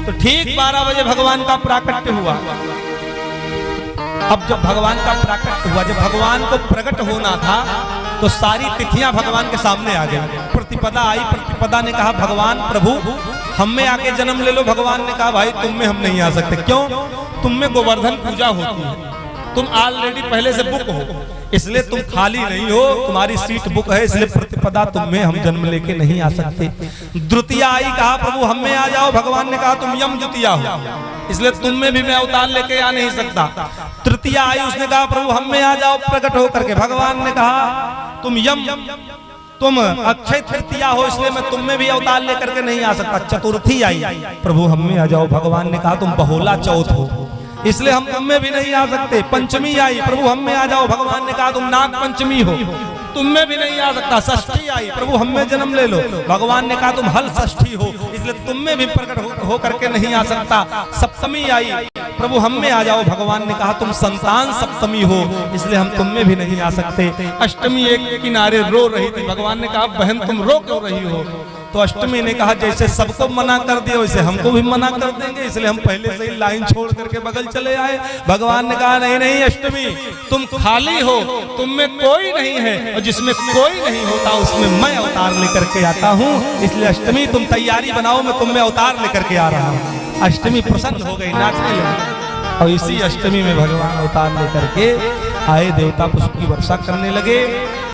तो ठीक 12 बजे भगवान का प्राकट्य हुआ। अब जब भगवान का प्राकट्य हुआ, जब भगवान को प्रकट होना था तो सारी तिथियां भगवान के सामने आ गई। प्रतिपदा आई, प्रतिपदा ने कहा भगवान प्रभु हम में आके जन्म ले लो। भगवान ने कहा भाई तुम में हम नहीं आ सकते। क्यों? तुम में गोवर्धन पूजा होती है, तुम ऑलरेडी पहले से बुक हो, इसलिए तुम खाली नहीं हो, तुम्हारी सीट बुक है, इसलिए प्रतिपदा तुम में हम जन्म लेके नहीं आ सकते। द्वितीया आई, कहा प्रभु हम में आ जाओ। भगवान ने कहा तुम यम द्वितीया हो, इसलिए तुम में भी मैं अवतार लेके आ नहीं सकता। तृतीया आई, उसने कहा प्रभु हम में आ जाओ प्रकट हो करके। भगवान ने कहा तुम यम, तुम अक्षय तृतीया हो, इसलिए मैं तुम में भी अवतार लेकर के नहीं आ सकता। चतुर्थी आई, प्रभु हम में आ जाओ। भगवान ने कहा तुम बहुला चौथ हो, इसलिए हम तुम में भी नहीं आ सकते। पंचमी आई, प्रभु हम में आ जाओ। भगवान ने कहा तुम नाग पंचमी हो, तुम में भी नहीं आ सकता। षष्ठी आई, प्रभु हम में जन्म ले लो। भगवान ने कहा तुम हल षष्ठी हो, इसलिए तुम में भी प्रकट हो करके नहीं आ सकता। सप्तमी आई, प्रभु हम में आ जाओ। भगवान ने कहा तुम संतान सप्तमी हो, इसलिए हम तुम में भी नहीं आ सकते। अष्टमी एक किनारे रो रही थी। भगवान ने कहा बहन तुम रो क्यों रही हो? तो अष्टमी ने कहा जैसे सबको मना कर दिया वैसे हमको भी मना कर देंगे, इसलिए हम पहले से ही लाइन छोड़ करके बगल चले आए। भगवान ने कहा नहीं नहीं अष्टमी तुम खाली हो, तुम में कोई नहीं है, और जिसमें कोई नहीं होता उसमें मैं अवतार लेकर के आता हूँ, इसलिए अष्टमी तुम तैयारी बनाओ, मैं तुम में अवतार लेकर के आ रहा हूँ। अष्टमी प्रसन्न हो गई, नाचने लगी, और इसी अष्टमी में भगवान अवतार लेकर के आए। देवता पुष्प की वर्षा करने लगे।